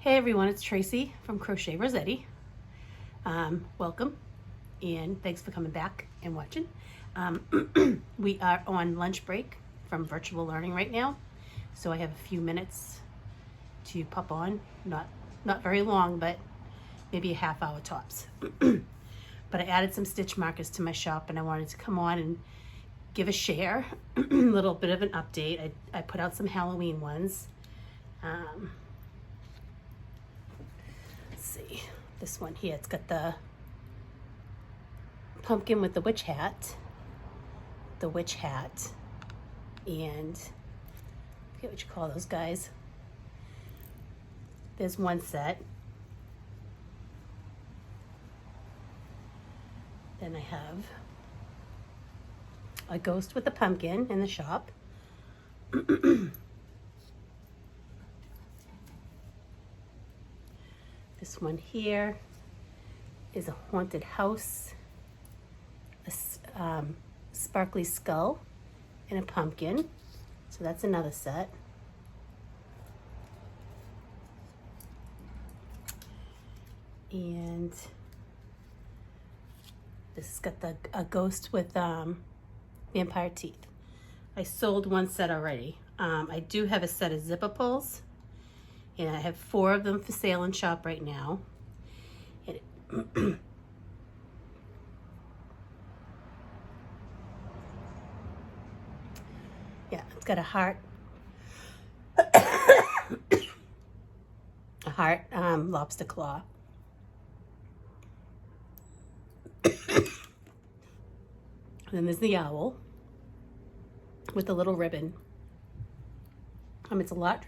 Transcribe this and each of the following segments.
Hey everyone, it's Tracey from Crochet Rossetti. Welcome and thanks for coming back and watching. We are on lunch break from virtual learning right now, so I have a few minutes to pop on. Not very long, but maybe a half hour tops. But I added some stitch markers to my shop and I wanted to come on and give a share, a little bit of an update. I put out some Halloween ones. Let's see, this one here, it's got the pumpkin with the witch hat, and I forget what you call those guys. There's one set. Then I have a ghost with a pumpkin in the shop. This one here is a haunted house, a sparkly skull, and a pumpkin. So that's another set. And this has got a ghost with vampire teeth. I sold one set already. I do have a set of zipper pulls, and I have 4 of them for sale in shop right now. Yeah, it's got a heart, lobster claw. And then there's the owl with the little ribbon. It's a lot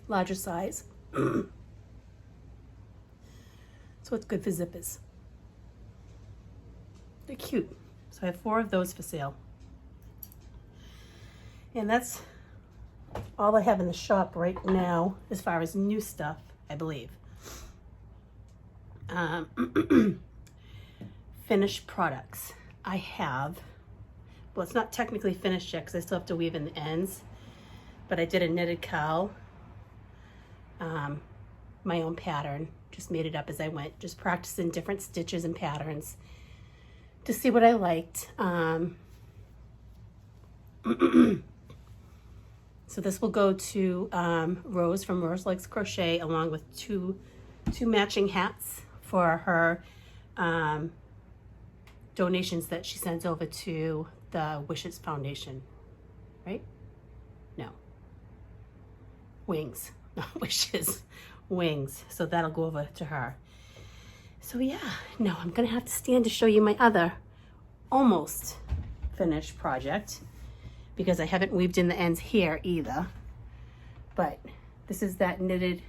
larger size. So it's good for zippers. They're cute. So I have 4 of those for sale. And that's all I have in the shop right now as far as new stuff, I believe. Finished products. I have, well, it's not technically finished yet because I still have to weave in the ends, but I did a knitted cowl, my own pattern, just made it up as I went, just practicing different stitches and patterns to see what I liked. So this will go to Rose from Rose Likes Crochet, along with two matching hats for her donations that she sends over to the Wishes Foundation, right? No. Wings, not Wishes, Wings. So that'll go over to her. So yeah, no, I'm gonna have to stand to show you my other almost finished project because I haven't weaved in the ends here either. But this is that knitted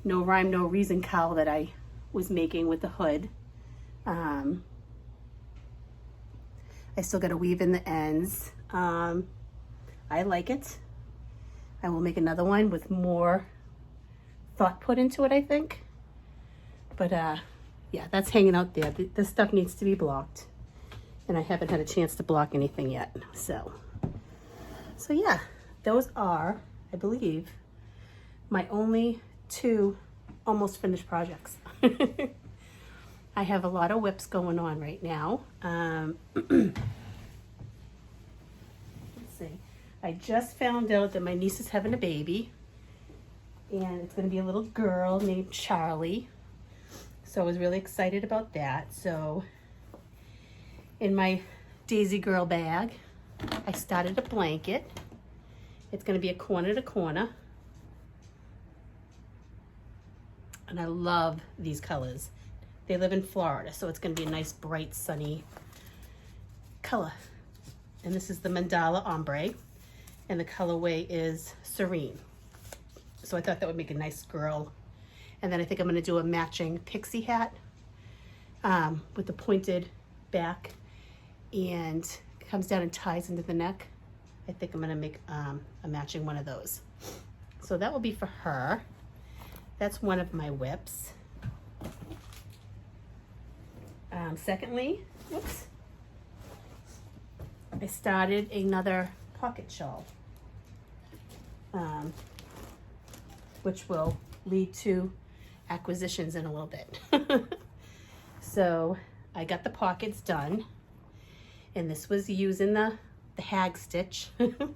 no rhyme, no reason cowl that I was making with the hood. I still got to weave in the ends. I like it. I will make another one with more thought put into it, I think. But yeah, that's hanging out there. This stuff needs to be blocked. And I haven't had a chance to block anything yet. So yeah, those are, I believe, my only 2 almost finished projects. I have a lot of whips going on right now. Let's see. I just found out that my niece is having a baby, and it's going to be a little girl named Charlie. So I was really excited about that. So in my Daisy Girl bag, I started a blanket. It's going to be a corner to corner. And I love these colors. They live in Florida, so it's going to be a nice, bright, sunny color. And this is the Mandala Ombre, and the colorway is Serene. So I thought that would make a nice girl. And then I think I'm going to do a matching pixie hat with the pointed back, and it comes down and ties into the neck. I think I'm going to make a matching one of those. So that will be for her. That's one of my whips. Secondly, whoops, I started another pocket shawl. which will lead to acquisitions in a little bit. So I got the pockets done, and this was using the hag stitch. So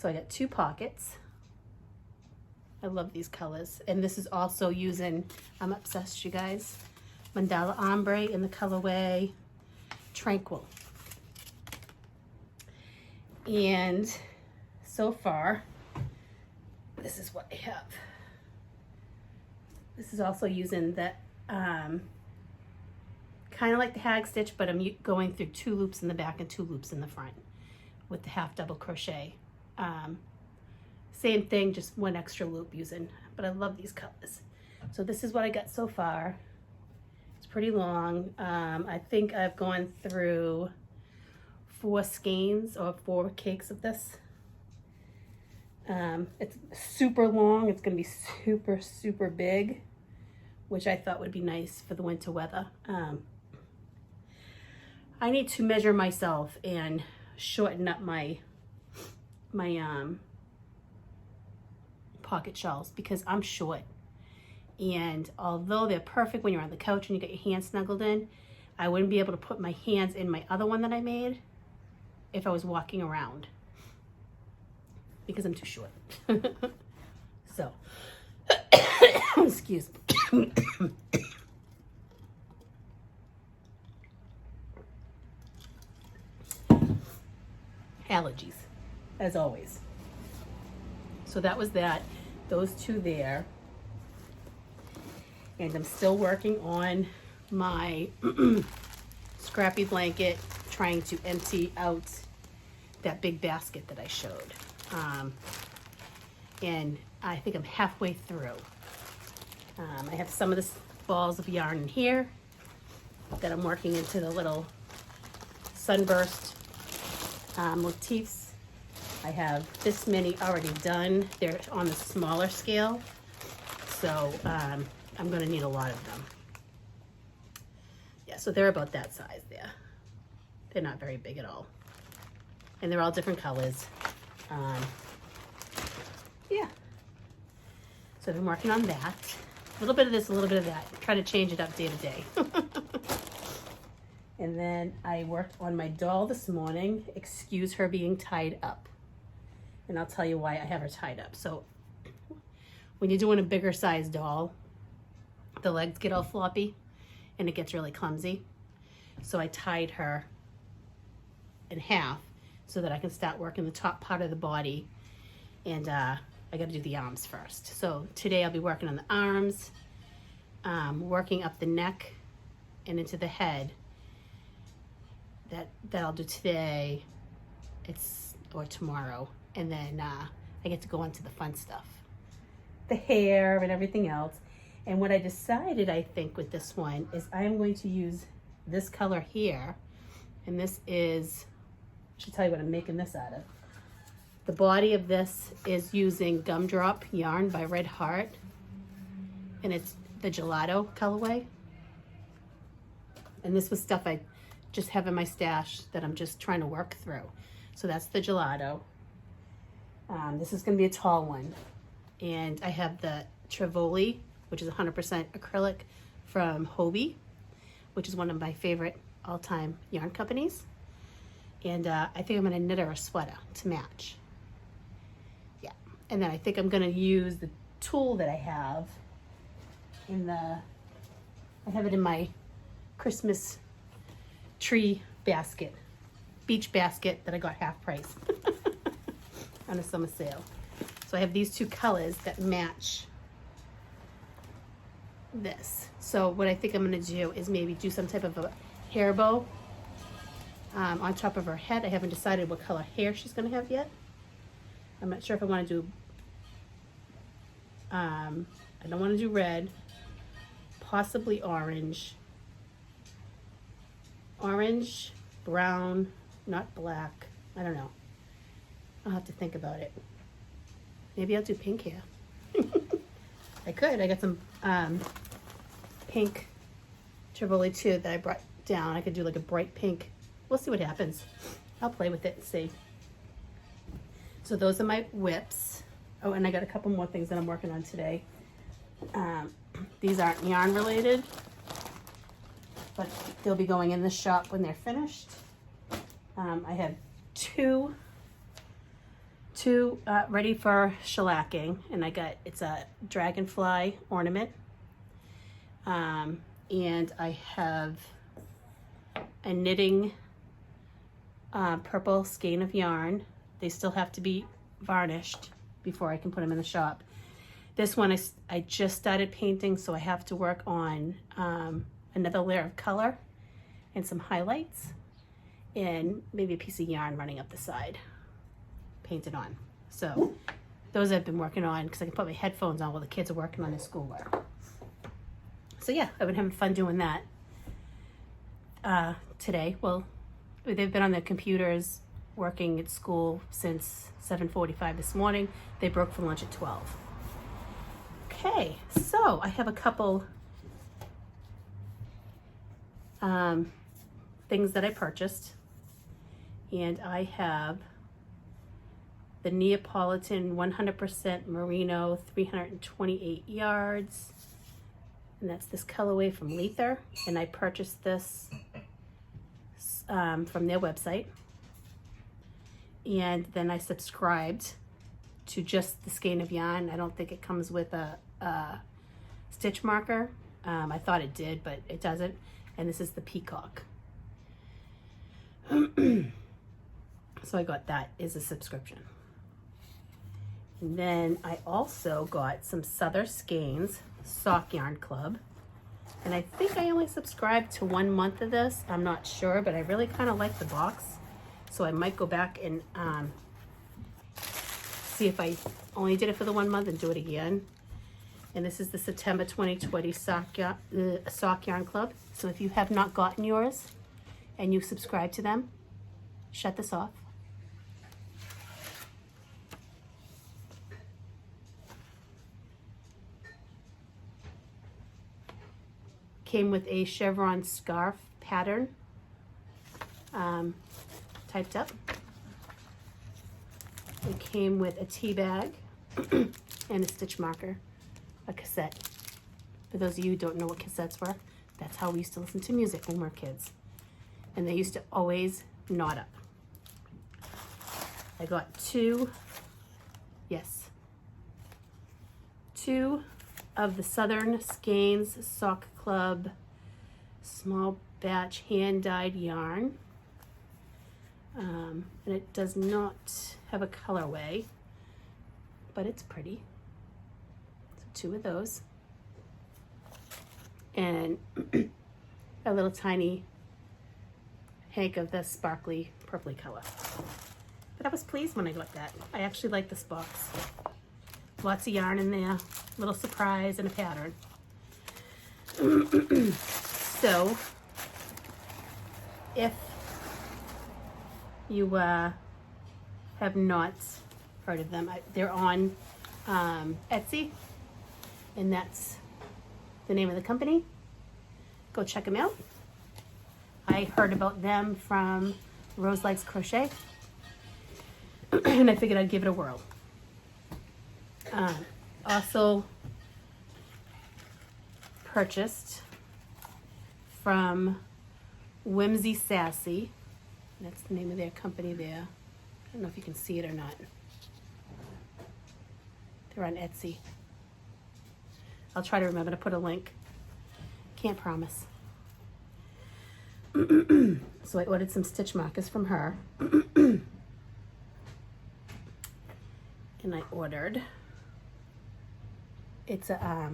I got 2 pockets. I love these colors. And this is also using, I'm obsessed, you guys, Mandala Ombre in the colorway Tranquil. And so far, this is what I have. This is also using that, kind of like the hag stitch, but I'm going through 2 loops in the back and 2 loops in the front with the half double crochet. Same thing, just 1 extra loop using, but I love these colors. So this is what I got so far. It's pretty long. I think I've gone through 4 skeins or 4 cakes of this. It's super long. It's gonna be super, super big, which I thought would be nice for the winter weather. I need to measure myself and shorten up my pocket shells because I'm short. And although they're perfect when you're on the couch and you get your hands snuggled in, I wouldn't be able to put my hands in my other one that I made if I was walking around because I'm too short. So, excuse me. Allergies, as always. So that was that, those 2 there. And I'm still working on my scrappy blanket, trying to empty out that big basket that I showed. And I think I'm halfway through. I have some of the balls of yarn in here that I'm working into the little sunburst motifs. I have this many already done. They're on the smaller scale, so I'm going to need a lot of them. Yeah, so they're about that size there. They're not very big at all. And they're all different colors. Yeah. So I've been working on that. A little bit of this, a little bit of that. Try to change it up day to day. And then I worked on my doll this morning. Excuse her being tied up. And I'll tell you why I have her tied up. So when you're doing a bigger size doll, the legs get all floppy and it gets really clumsy. So I tied her in half so that I can start working the top part of the body. And I got to do the arms first. So today I'll be working on the arms, working up the neck and into the head. That I'll do today, or tomorrow, and then I get to go on to the fun stuff, the hair and everything else. And what I decided, I think, with this one is I am going to use this color here, and this is, I should tell you what I'm making this out of. The body of this is using Gumdrop yarn by Red Heart, and it's the gelato colorway. And this was stuff I just have in my stash that I'm just trying to work through. So that's the gelato. This is going to be a tall one. And I have the Trevoli, which is 100% acrylic from Hobie, which is one of my favorite all-time yarn companies. And I think I'm going to knit her a sweater to match. Yeah. And then I think I'm going to use the tulle that I have I have it in my Christmas tree basket, beach basket that I got half price on a summer sale. So I have these 2 colors that match this. So what I think I'm going to do is maybe do some type of a hair bow on top of her head. I haven't decided what color hair she's going to have yet. I'm not sure if I want to do, I don't want to do red, possibly orange, brown, not black. I don't know. I'll have to think about it. Maybe I'll do pink hair. I could. I got some pink Trevoli too that I brought down. I could do like a bright pink. We'll see what happens. I'll play with it and see. So those are my whips. Oh, and I got a couple more things that I'm working on today. These aren't yarn related, but they'll be going in the shop when they're finished. I have two ready for shellacking, and it's a dragonfly ornament. And I have a knitting purple skein of yarn. They still have to be varnished before I can put them in the shop. This one I just started painting, so I have to work on another layer of color and some highlights and maybe a piece of yarn running up the side, painted on. So those I've been working on because I can put my headphones on while the kids are working on their schoolwork. So yeah, I've been having fun doing that today. Well, they've been on their computers working at school since 7:45 this morning. They broke for lunch at 12. Okay, so I have a couple things that I purchased, and I have the Neapolitan 100% Merino 328 yards, and that's this colorway from Lether, and I purchased this from their website, and then I subscribed to just the skein of yarn. I don't think it comes with a stitch marker. I thought it did, but it doesn't. And this is the peacock. So I got that as a subscription. And then I also got some Southern Skeins Sock Yarn Club. And I think I only subscribed to 1 month of this. I'm not sure, but I really kind of like the box. So I might go back and see if I only did it for the 1 month and do it again. And this is the September 2020 Sock Yarn Club. So if you have not gotten yours and you subscribe to them, shut this off. Came with a chevron scarf pattern typed up. It came with a tea bag and a stitch marker, a cassette. For those of you who don't know what cassettes were, that's how we used to listen to music when we were kids. And they used to always knot up. I got two of the Southern Skeins Sock Club small batch hand-dyed yarn. And it does not have a colorway, but it's pretty. So 2 of those. And a little tiny hank of the sparkly purpley color. But I was pleased when I got that. I actually like this box. Lots of yarn in there, little surprise and a pattern. So, if you have not heard of them, they're on Etsy, and that's the name of the company. Go check them out. I heard about them from Rose Likes Crochet, and I figured I'd give it a whirl. Also purchased from Whimsy Sassy. That's the name of their company there. I don't know if you can see it or not. They're on Etsy. I'll try to remember to put a link. Can't promise. So I ordered some stitch markers from her. And I ordered, it's a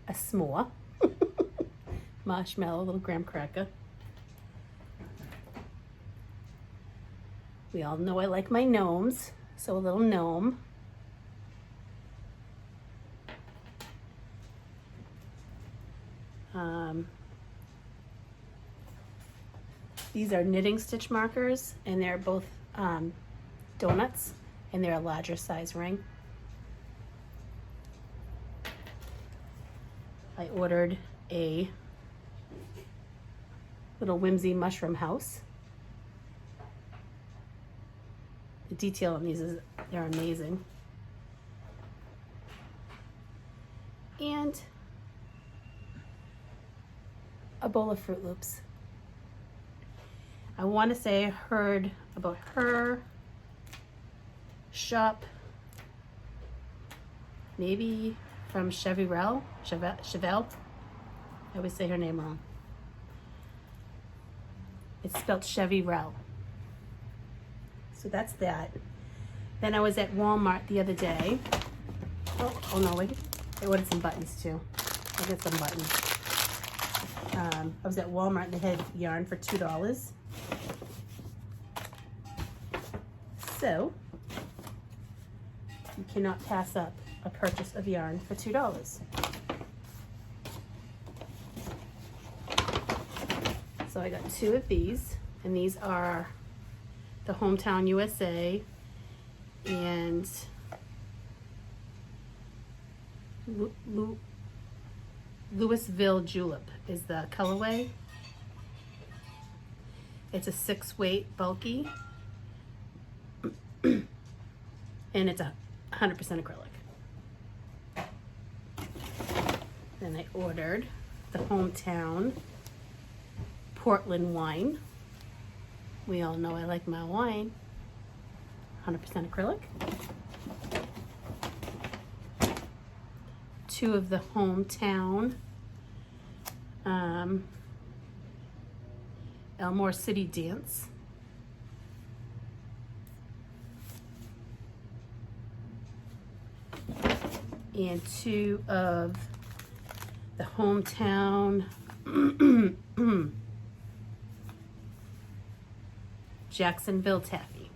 s'more. Marshmallow, little graham cracker. We all know I like my gnomes, so a little gnome. These are knitting stitch markers, and they're both donuts, and they're a larger size ring. I ordered a little Whimsy mushroom house. The detail on these they're amazing. And a bowl of Fruit Loops. I want to say I heard about her shop, maybe from Chevelle. I always say her name wrong. It's spelled Chevelle. So that's that. Then I was at Walmart the other day. Oh no, wait. I ordered some buttons too. I got some buttons. I was at Walmart and they had yarn for $2. So, you cannot pass up a purchase of yarn for $2. So I got 2 of these, and these are the Hometown USA and Louisville Julep is the colorway. It's a 6-weight bulky, and it's 100% acrylic. Then I ordered the Hometown Portland wine. We all know I like my wine. 100% acrylic. 2 of the Hometown Elmore City Dance. And 2 of the Hometown Jacksonville Taffy.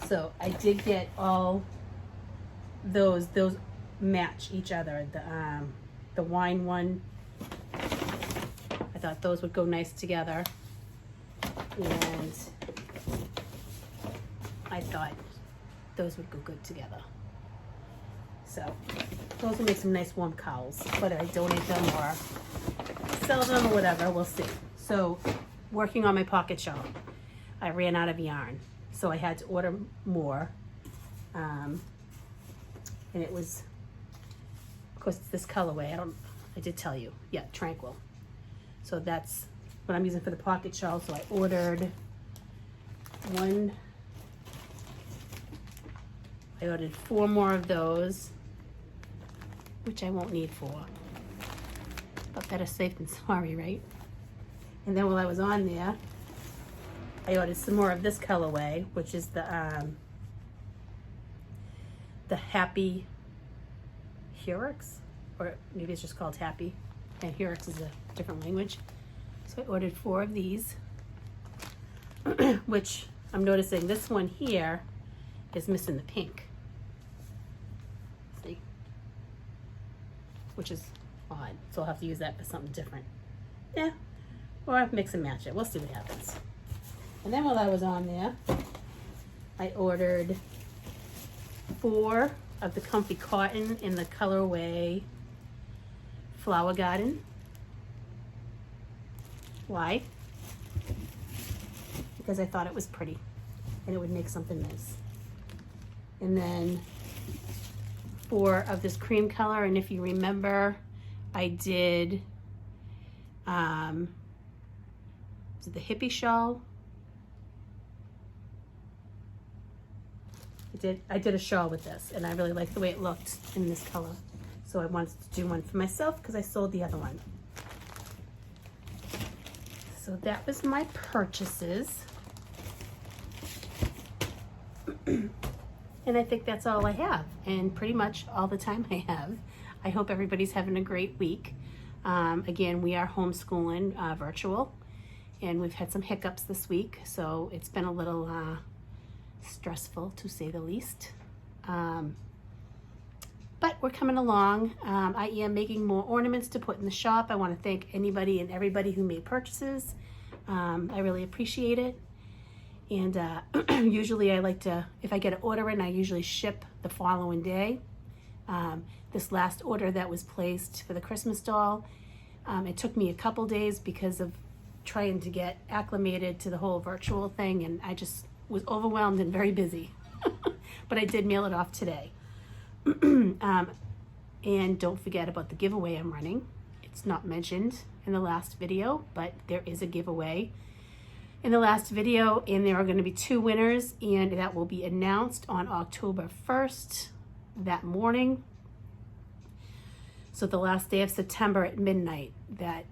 So I did get all those match each other. The wine one, I thought those would go nice together, and I thought those would go good together. So those will make some nice warm cowls, whether I donate them or sell them or whatever, we'll see. So working on my pocket shawl, I ran out of yarn, so I had to order more. And it was, of course, it's this colorway. I did tell you, yeah, Tranquil. So that's what I'm using for the pocket shawl. So I ordered 4 more of those, which I won't need 4, but better safe than sorry, right? And then while I was on there, I ordered some more of this colorway, which is the Happy Hurix, or maybe it's just called Happy, and Hurix is a different language. So I ordered 4 of these, which I'm noticing this one here is missing the pink. See? Which is odd, so I'll have to use that for something different. Yeah, or mix and match it. We'll see what happens. And then while I was on there, I ordered 4 of the Comfy Cotton in the colorway Flower Garden. Why? Because I thought it was pretty and it would make something nice. And then 4 of this cream color, and if you remember, I did is it the hippie shawl? I did a shawl with this, and I really liked the way it looked in this color. So I wanted to do one for myself because I sold the other one. So that was my purchases. And I think that's all I have, and pretty much all the time I have. I hope everybody's having a great week. Again, we are homeschooling virtual, and we've had some hiccups this week, so it's been a little stressful to say the least. But we're coming along. I am making more ornaments to put in the shop. I want to thank anybody and everybody who made purchases. I really appreciate it. And usually I like to, if I get an order in, I usually ship the following day. This last order that was placed for the Christmas doll, it took me a couple days because of trying to get acclimated to the whole virtual thing, and I just was overwhelmed and very busy. But I did mail it off today. And don't forget about the giveaway I'm running. It's not mentioned in the last video, but there is a giveaway in the last video, and there are going to be 2 winners, and that will be announced on October 1st that morning. So the last day of September at midnight, that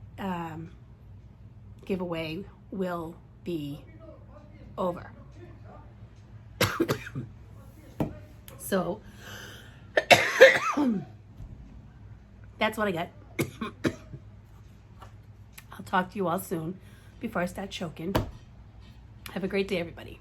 giveaway will be over. So that's what I got. I'll talk to you all soon before I start choking. Have a great day, everybody.